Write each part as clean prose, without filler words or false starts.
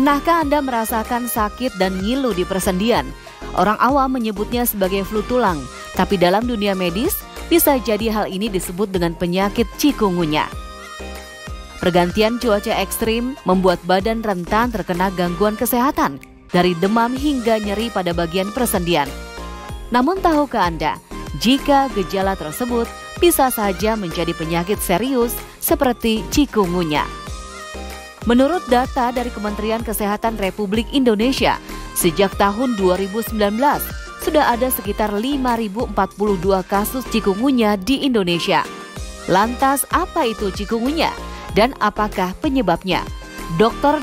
Pernahkah Anda merasakan sakit dan ngilu di persendian? Orang awam menyebutnya sebagai flu tulang, tapi dalam dunia medis bisa jadi hal ini disebut dengan penyakit cikungunya. Pergantian cuaca ekstrim membuat badan rentan terkena gangguan kesehatan, dari demam hingga nyeri pada bagian persendian. Namun tahukah Anda, jika gejala tersebut bisa saja menjadi penyakit serius seperti cikungunya? Menurut data dari Kementerian Kesehatan Republik Indonesia, sejak tahun 2019 sudah ada sekitar 5.042 kasus cikungunya di Indonesia. Lantas apa itu cikungunya dan apakah penyebabnya? Dr.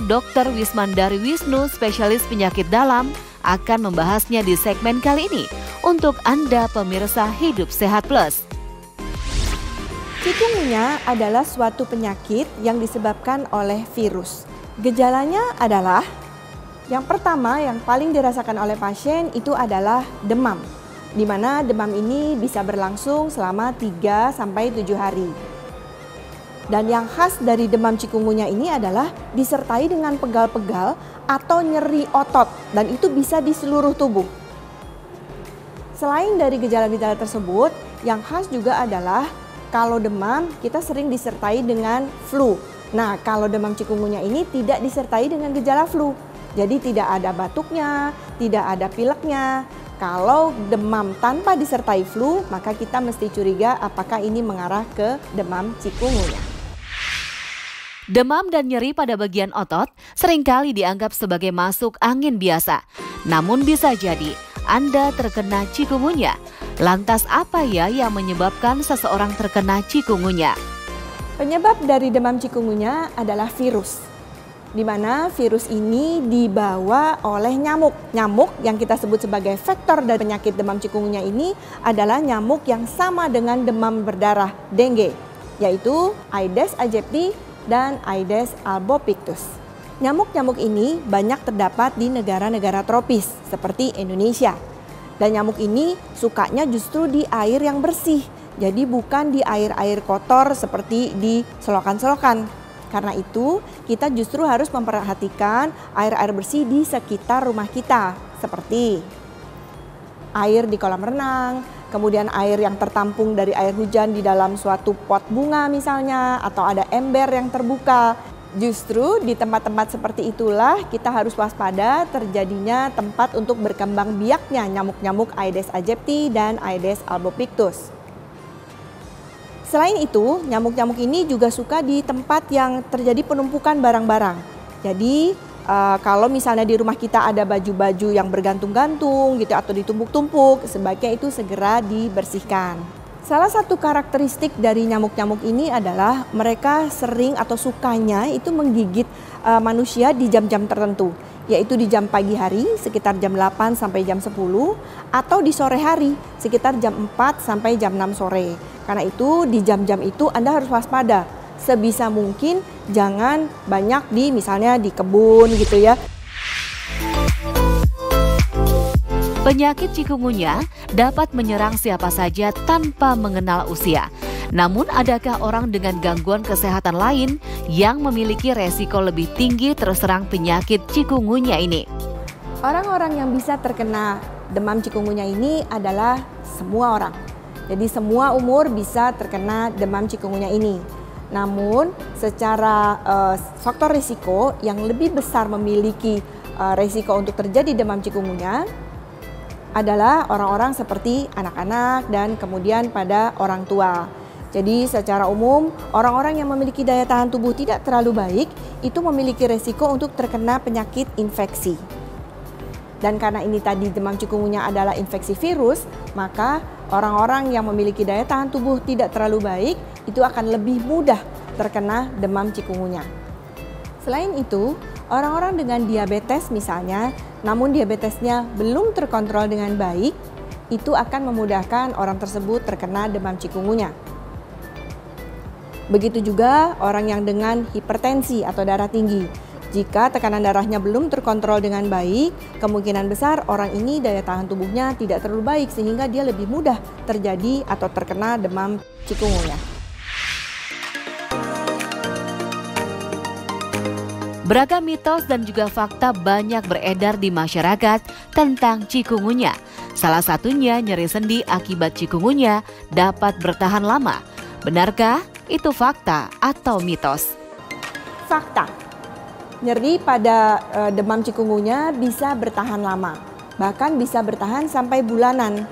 Wismandari Wisnu, spesialis penyakit dalam, akan membahasnya di segmen kali ini untuk Anda pemirsa Hidup Sehat Plus. Cikungunya adalah suatu penyakit yang disebabkan oleh virus. Gejalanya adalah yang pertama yang paling dirasakan oleh pasien itu adalah demam, di mana demam ini bisa berlangsung selama 3-7 hari. Dan yang khas dari demam cikungunya ini adalah disertai dengan pegal-pegal atau nyeri otot, dan itu bisa di seluruh tubuh. Selain dari gejala-gejala tersebut, yang khas juga adalah kalau demam kita sering disertai dengan flu. Nah, kalau demam cikungunya ini tidak disertai dengan gejala flu. Jadi tidak ada batuknya, tidak ada pileknya. Kalau demam tanpa disertai flu, maka kita mesti curiga apakah ini mengarah ke demam cikungunya. Demam dan nyeri pada bagian otot seringkali dianggap sebagai masuk angin biasa. Namun bisa jadi Anda terkena cikungunya. Lantas apa ya yang menyebabkan seseorang terkena cikungunya? Penyebab dari demam cikungunya adalah virus, di mana virus ini dibawa oleh nyamuk. Nyamuk yang kita sebut sebagai vektor dari penyakit demam cikungunya ini adalah nyamuk yang sama dengan demam berdarah dengue, yaitu Aedes aegypti dan Aedes albopictus. Nyamuk-nyamuk ini banyak terdapat di negara-negara tropis seperti Indonesia. Dan nyamuk ini sukanya justru di air yang bersih, jadi bukan di air-air kotor seperti di selokan-selokan. Karena itu kita justru harus memperhatikan air-air bersih di sekitar rumah kita, seperti air di kolam renang, kemudian air yang tertampung dari air hujan di dalam suatu pot bunga misalnya, atau ada ember yang terbuka. Justru di tempat-tempat seperti itulah kita harus waspada terjadinya tempat untuk berkembang biaknya nyamuk-nyamuk Aedes aegypti dan Aedes albopictus. Selain itu, nyamuk-nyamuk ini juga suka di tempat yang terjadi penumpukan barang-barang. Jadi kalau misalnya di rumah kita ada baju-baju yang bergantung-gantung gitu atau ditumpuk-tumpuk, sebaiknya itu segera dibersihkan. Salah satu karakteristik dari nyamuk-nyamuk ini adalah mereka sering atau sukanya itu menggigit manusia di jam-jam tertentu, yaitu di jam pagi hari sekitar jam 8 sampai jam 10 atau di sore hari sekitar jam 4 sampai jam 6 sore. Karena itu di jam-jam itu Anda harus waspada. Sebisa mungkin jangan banyak misalnya di kebun gitu ya. Penyakit cikungunya dapat menyerang siapa saja tanpa mengenal usia. Namun adakah orang dengan gangguan kesehatan lain yang memiliki resiko lebih tinggi terserang penyakit cikungunya ini? Orang-orang yang bisa terkena demam cikungunya ini adalah semua orang. Jadi semua umur bisa terkena demam cikungunya ini. Namun secara faktor risiko yang lebih besar memiliki risiko untuk terjadi demam cikungunya adalah orang-orang seperti anak-anak dan kemudian pada orang tua. Jadi secara umum orang-orang yang memiliki daya tahan tubuh tidak terlalu baik itu memiliki resiko untuk terkena penyakit infeksi. Dan karena ini tadi demam cikungunya adalah infeksi virus, maka orang-orang yang memiliki daya tahan tubuh tidak terlalu baik itu akan lebih mudah terkena demam cikungunya. Selain itu, orang-orang dengan diabetes misalnya, namun diabetesnya belum terkontrol dengan baik, itu akan memudahkan orang tersebut terkena demam cikungunya. Begitu juga orang yang dengan hipertensi atau darah tinggi. Jika tekanan darahnya belum terkontrol dengan baik, kemungkinan besar orang ini daya tahan tubuhnya tidak terlalu baik sehingga dia lebih mudah terjadi atau terkena demam cikungunya. Beragam mitos dan juga fakta banyak beredar di masyarakat tentang cikungunya. Salah satunya nyeri sendi akibat cikungunya dapat bertahan lama. Benarkah itu fakta atau mitos? Fakta. Nyeri pada demam cikungunya bisa bertahan lama, bahkan bisa bertahan sampai bulanan.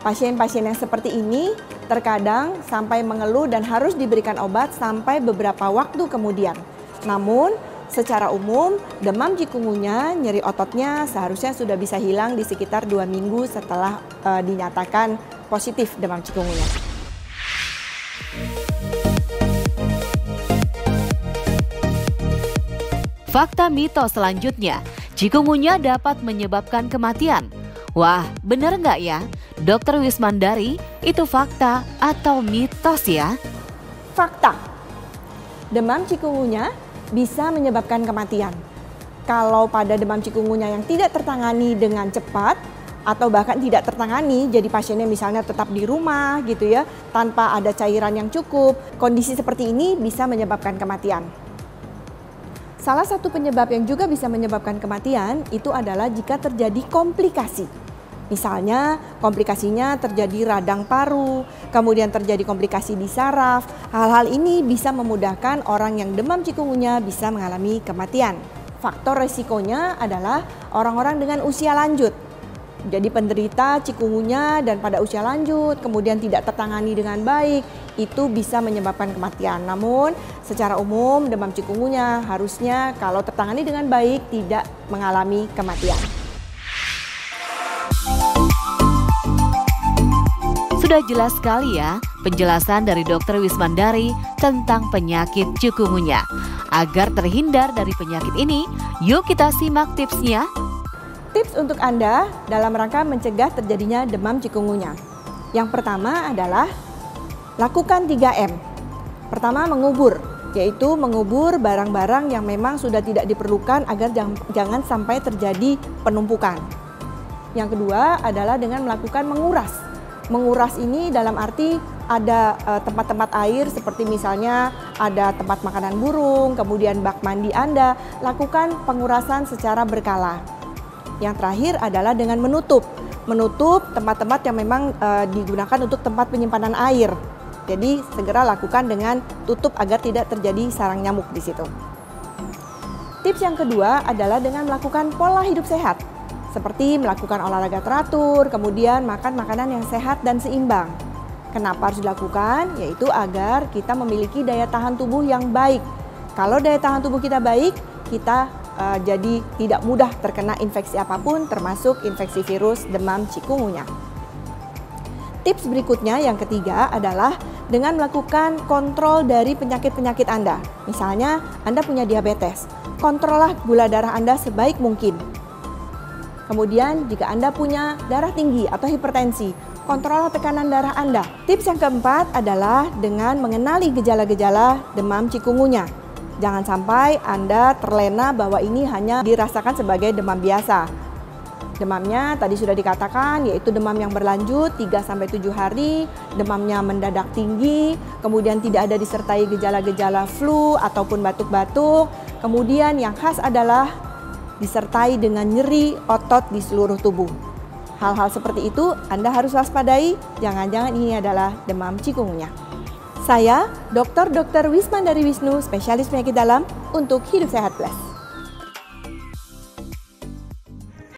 Pasien-pasien yang seperti ini terkadang sampai mengeluh dan harus diberikan obat sampai beberapa waktu kemudian. Namun, secara umum, demam cikungunya, nyeri ototnya seharusnya sudah bisa hilang di sekitar 2 minggu setelah dinyatakan positif demam cikungunya. Fakta mitos selanjutnya, cikungunya dapat menyebabkan kematian. Wah, benar nggak ya? Dokter Wismandari, itu fakta atau mitos ya? Fakta. Demam cikungunya bisa menyebabkan kematian. Kalau pada demam cikungunya yang tidak tertangani dengan cepat atau bahkan tidak tertangani, jadi pasiennya misalnya tetap di rumah gitu ya, tanpa ada cairan yang cukup, kondisi seperti ini bisa menyebabkan kematian. Salah satu penyebab yang juga bisa menyebabkan kematian itu adalah jika terjadi komplikasi. Misalnya komplikasinya terjadi radang paru, kemudian terjadi komplikasi di saraf. Hal-hal ini bisa memudahkan orang yang demam cikungunya bisa mengalami kematian. Faktor resikonya adalah orang-orang dengan usia lanjut. Jadi penderita cikungunya dan pada usia lanjut, kemudian tidak tertangani dengan baik, itu bisa menyebabkan kematian. Namun secara umum demam cikungunya harusnya kalau tertangani dengan baik tidak mengalami kematian. Sudah jelas sekali ya penjelasan dari Dokter Wismandari tentang penyakit cikungunya. Agar terhindar dari penyakit ini, yuk kita simak tipsnya. Tips untuk Anda dalam rangka mencegah terjadinya demam cikungunya. Yang pertama adalah lakukan 3M. Pertama, mengubur, yaitu mengubur barang-barang yang memang sudah tidak diperlukan agar jangan sampai terjadi penumpukan. Yang kedua adalah dengan melakukan menguras. Menguras ini dalam arti ada tempat-tempat air seperti misalnya ada tempat makanan burung, kemudian bak mandi Anda, lakukan pengurasan secara berkala. Yang terakhir adalah dengan menutup tempat-tempat yang memang digunakan untuk tempat penyimpanan air. Jadi segera lakukan dengan tutup agar tidak terjadi sarang nyamuk di situ. Tips yang kedua adalah dengan melakukan pola hidup sehat. Seperti melakukan olahraga teratur, kemudian makan makanan yang sehat dan seimbang. Kenapa harus dilakukan? Yaitu agar kita memiliki daya tahan tubuh yang baik. Kalau daya tahan tubuh kita baik, kita jadi tidak mudah terkena infeksi apapun, termasuk infeksi virus demam cikungunya. Tips berikutnya yang ketiga adalah dengan melakukan kontrol dari penyakit-penyakit Anda. Misalnya Anda punya diabetes, kontrollah gula darah Anda sebaik mungkin. Kemudian jika Anda punya darah tinggi atau hipertensi, kontrollah tekanan darah Anda. Tips yang keempat adalah dengan mengenali gejala-gejala demam cikungunya. Jangan sampai Anda terlena bahwa ini hanya dirasakan sebagai demam biasa. Demamnya tadi sudah dikatakan yaitu demam yang berlanjut 3-7 hari, demamnya mendadak tinggi, kemudian tidak ada disertai gejala-gejala flu ataupun batuk-batuk. Kemudian yang khas adalah disertai dengan nyeri otot di seluruh tubuh. Hal-hal seperti itu Anda harus waspadai, jangan-jangan ini adalah demam cikungunya. Saya, Dr. Wismandari Wisnu, spesialis penyakit dalam untuk Hidup Sehat Plus.